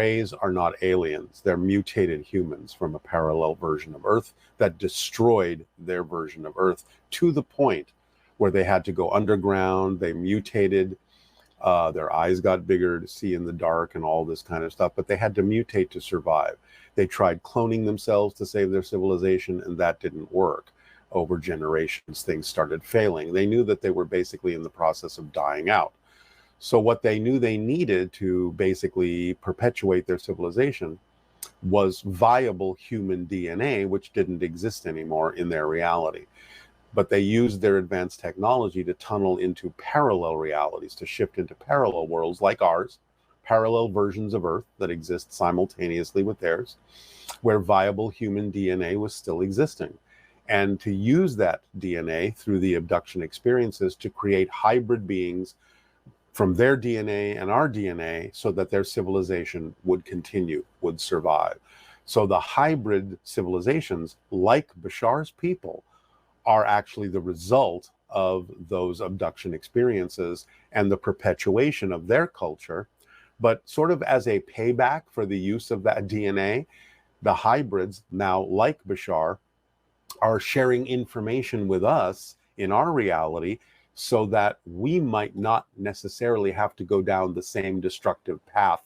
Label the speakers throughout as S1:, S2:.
S1: Greys are not aliens. They're mutated humans from a parallel version of Earth that destroyed their version of Earth to the point where they had to go underground. They mutated. Their eyes got bigger to see in the dark and all this kind of stuff, but they had to mutate to survive. They tried cloning themselves to save their civilization, and that didn't work. Over generations, things started failing. They knew that they were basically in the process of dying out. So what they knew they needed to basically perpetuate their civilization was viable human DNA, which didn't exist anymore in their reality. But they used their advanced technology to tunnel into parallel realities, to shift into parallel worlds like ours, parallel versions of Earth that exist simultaneously with theirs, where viable human DNA was still existing. And to use that DNA through the abduction experiences to create hybrid beings from their DNA and our DNA so that their civilization would continue, would survive. So the hybrid civilizations, like Bashar's people, are actually the result of those abduction experiences and the perpetuation of their culture. But sort of as a payback for the use of that DNA, the hybrids, now like Bashar, are sharing information with us in our reality so that we might not necessarily have to go down the same destructive path.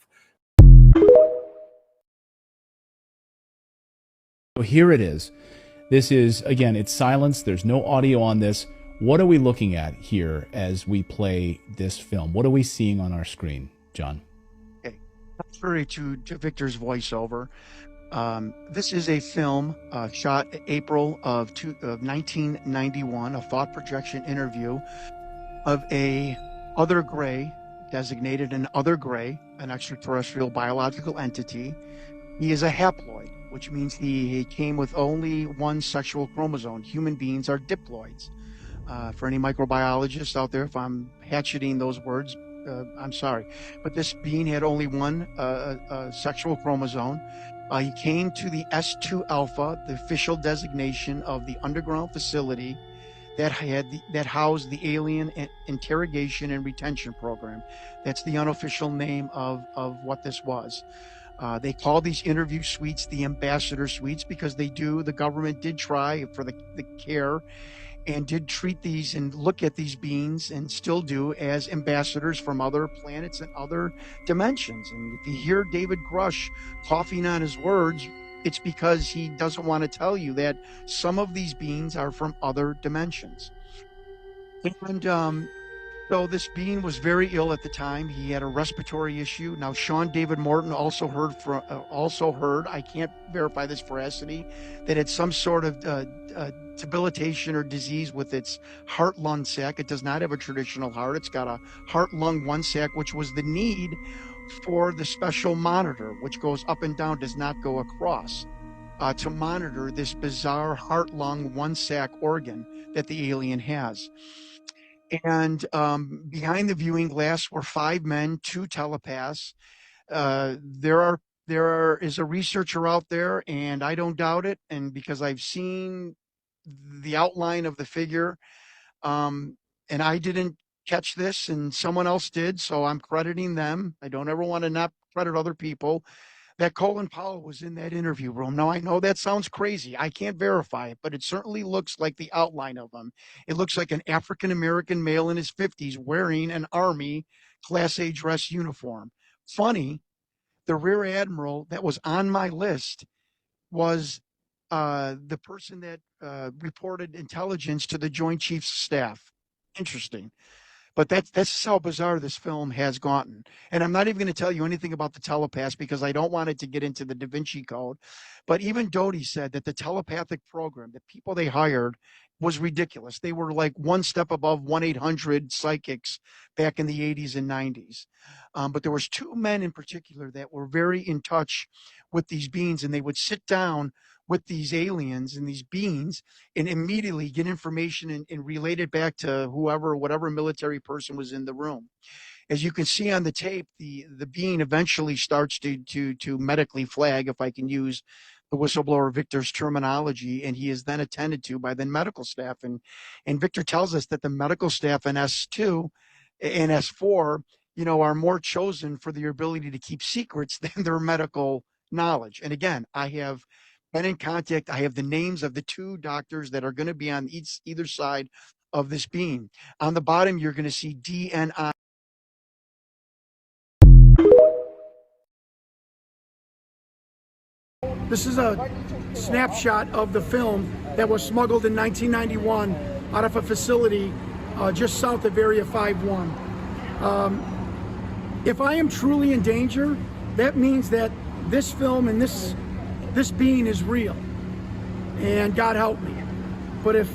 S2: So here it is. This is, again, it's silence. There's no audio on this. What are we looking at here as we play this film? What are we seeing on our screen, John?
S3: Okay. Contrary to Victor's voiceover, this is a film shot April of 1991, a thought projection interview of a other gray, designated an other gray, an extraterrestrial biological entity. He is a haploid, which means he came with only one sexual chromosome. Human beings are diploids. For any microbiologists out there, if I'm hatcheting those words, I'm sorry. But this being had only one sexual chromosome. He came to the S2 Alpha, the official designation of the underground facility that housed the alien interrogation and retention program. That's the unofficial name of what this was. They call these interview suites the ambassador suites because the government did try for the care and did treat these and look at these beings, and still do, as ambassadors from other planets and other dimensions. And if you hear David Grush coughing on his words, it's because he doesn't want to tell you that some of these beings are from other dimensions. And so this being was very ill at the time. He had a respiratory issue. Now, Sean David Morton also heard, I can't verify this veracity, that it's some sort of debilitation or disease with its heart-lung sac. It does not have a traditional heart. It's got a heart-lung one sac, which was the need for the special monitor, which goes up and down, does not go across, to monitor this bizarre heart-lung one sac organ that the alien has. And behind the viewing glass were 5 men, 2 telepaths. There is a researcher out there, and I don't doubt it. And because I've seen the outline of the figure, and I didn't catch this, and someone else did, so I'm crediting them. I don't ever want to not credit other people. That Colin Powell was in that interview room. Now, I know that sounds crazy. I can't verify it, but it certainly looks like the outline of him. It looks like an African-American male in his 50s wearing an Army Class A dress uniform. Funny, the Rear Admiral that was on my list was the person that reported intelligence to the Joint Chiefs of Staff. Interesting. But that's how bizarre this film has gotten. And I'm not even going to tell you anything about the telepaths because I don't want it to get into the Da Vinci Code. But even Doty said that the telepathic program, the people they hired, was ridiculous. They were like one step above 1-800 psychics back in the 80s and 90s. But there was 2 men in particular that were very in touch with these beings, and they would sit down with these aliens and these beings and immediately get information and relate it back to whatever military person was in the room. As you can see on the tape, the being eventually starts to medically flag, if I can use the whistleblower Victor's terminology, and he is then attended to by the medical staff. And Victor tells us that the medical staff in S2 and S4 are more chosen for their ability to keep secrets than their medical knowledge. And again, I have been in contact. I have the names of the two doctors that are going to be on either side of this beam. On the bottom, you're going to see DNI. This is a snapshot of the film that was smuggled in 1991 out of a facility just south of Area 51. If I am truly in danger, that means that this film and this being is real, and God help me. But if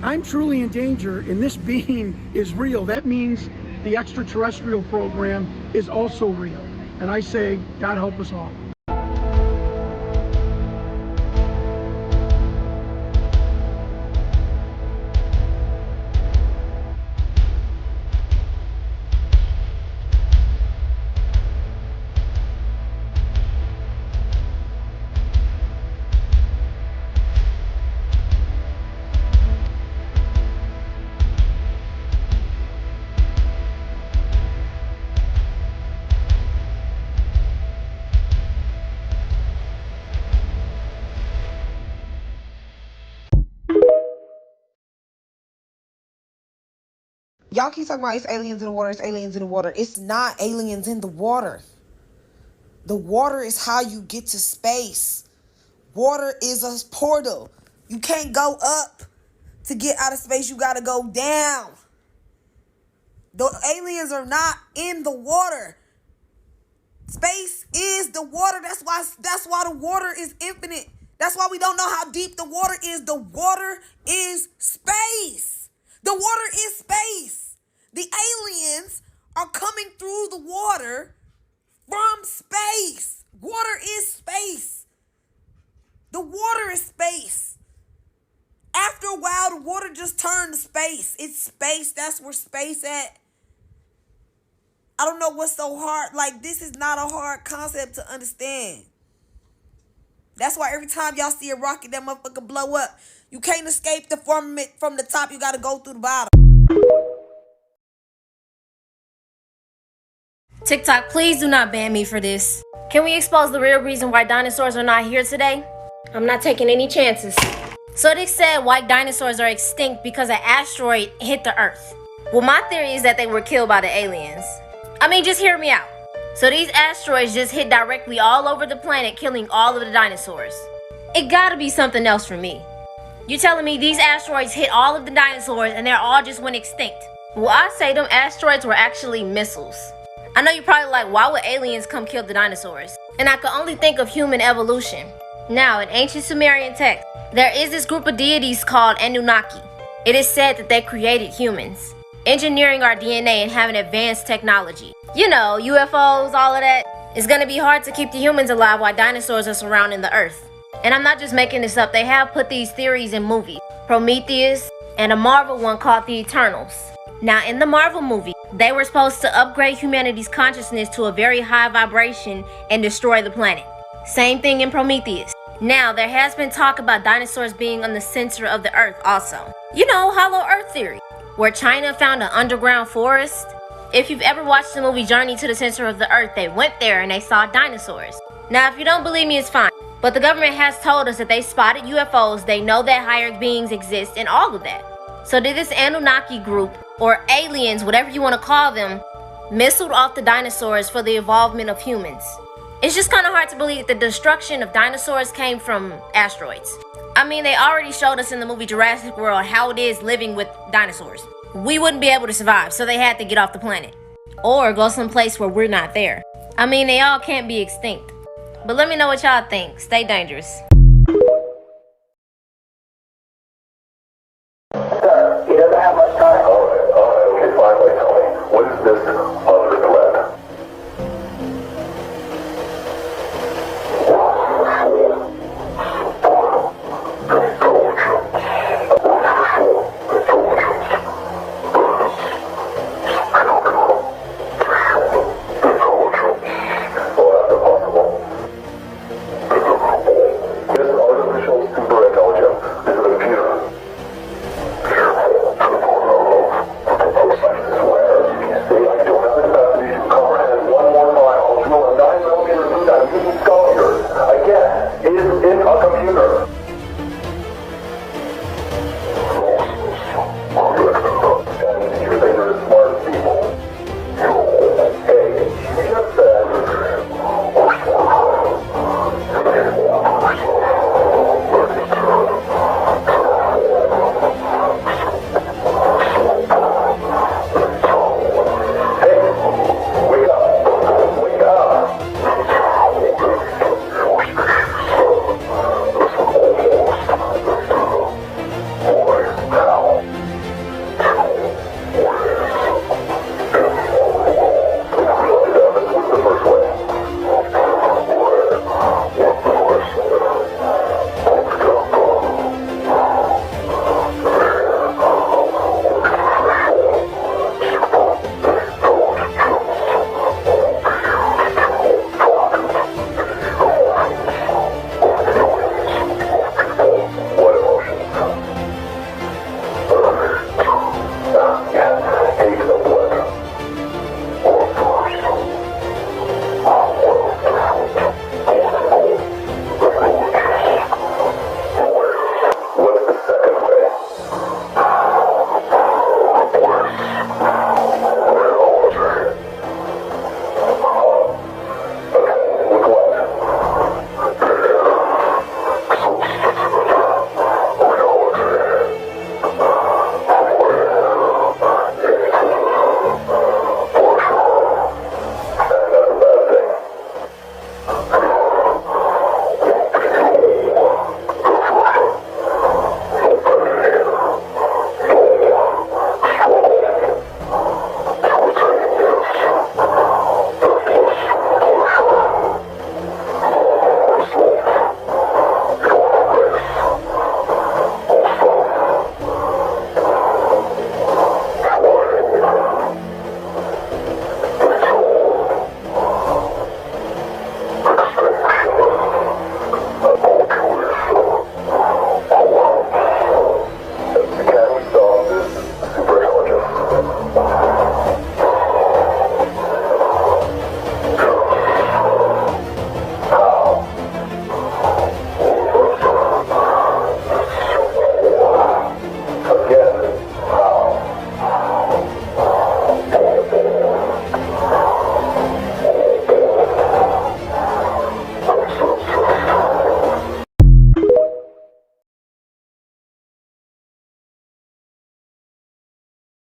S3: I'm truly in danger and this being is real, that means the extraterrestrial program is also real. And I say, God help us all.
S4: Y'all keep talking about it's aliens in the water, it's aliens in the water. It's not aliens in the water. The water is how you get to space. Water is a portal. You can't go up to get out of space. You got to go down. The aliens are not in the water. Space is the water. That's why the water is infinite. That's why we don't know how deep the water is. The water is space. The water is space. The aliens are coming through the water from space. Water is space. The water is space. After a while, the water just turned to space. It's space. That's where space at. I don't know what's so hard. Like, this is not a hard concept to understand. That's why every time y'all see a rocket, that motherfucker blow up. You can't escape the firmament from the top. You got to go through the bottom.
S5: TikTok, please do not ban me for this. Can we expose the real reason why dinosaurs are not here today? I'm not taking any chances. So they said white dinosaurs are extinct because an asteroid hit the Earth. Well, my theory is that they were killed by the aliens. I mean, just hear me out. So these asteroids just hit directly all over the planet, killing all of the dinosaurs. It gotta be something else for me. You're telling me these asteroids hit all of the dinosaurs and they're all just went extinct? Well, I say them asteroids were actually missiles. I know you're probably like, why would aliens come kill the dinosaurs? And I could only think of human evolution. Now, in ancient Sumerian text, there is this group of deities called Anunnaki. It is said that they created humans, engineering our DNA and having advanced technology. You know, UFOs, all of that. It's gonna be hard to keep the humans alive while dinosaurs are surrounding the Earth. And I'm not just making this up, they have put these theories in movies. Prometheus and a Marvel one called The Eternals. Now, in the Marvel movie, they were supposed to upgrade humanity's consciousness to a very high vibration and destroy the planet. Same thing in Prometheus. Now, there has been talk about dinosaurs being on the center of the Earth also. You know, Hollow Earth theory, where China found an underground forest. If you've ever watched the movie Journey to the Center of the Earth, they went there and they saw dinosaurs. Now, if you don't believe me, it's fine. But the government has told us that they spotted UFOs, they know that higher beings exist, and all of that. So did this Anunnaki group, or aliens, whatever you want to call them, missiled off the dinosaurs for the evolvement of humans? It's just kind of hard to believe that the destruction of dinosaurs came from asteroids. I mean, they already showed us in the movie Jurassic World how it is living with dinosaurs. We wouldn't be able to survive, so they had to get off the planet. Or go someplace where we're not there. I mean, they all can't be extinct. But let me know what y'all think. Stay dangerous.
S6: He doesn't have much time. Okay, finally tell me. What is this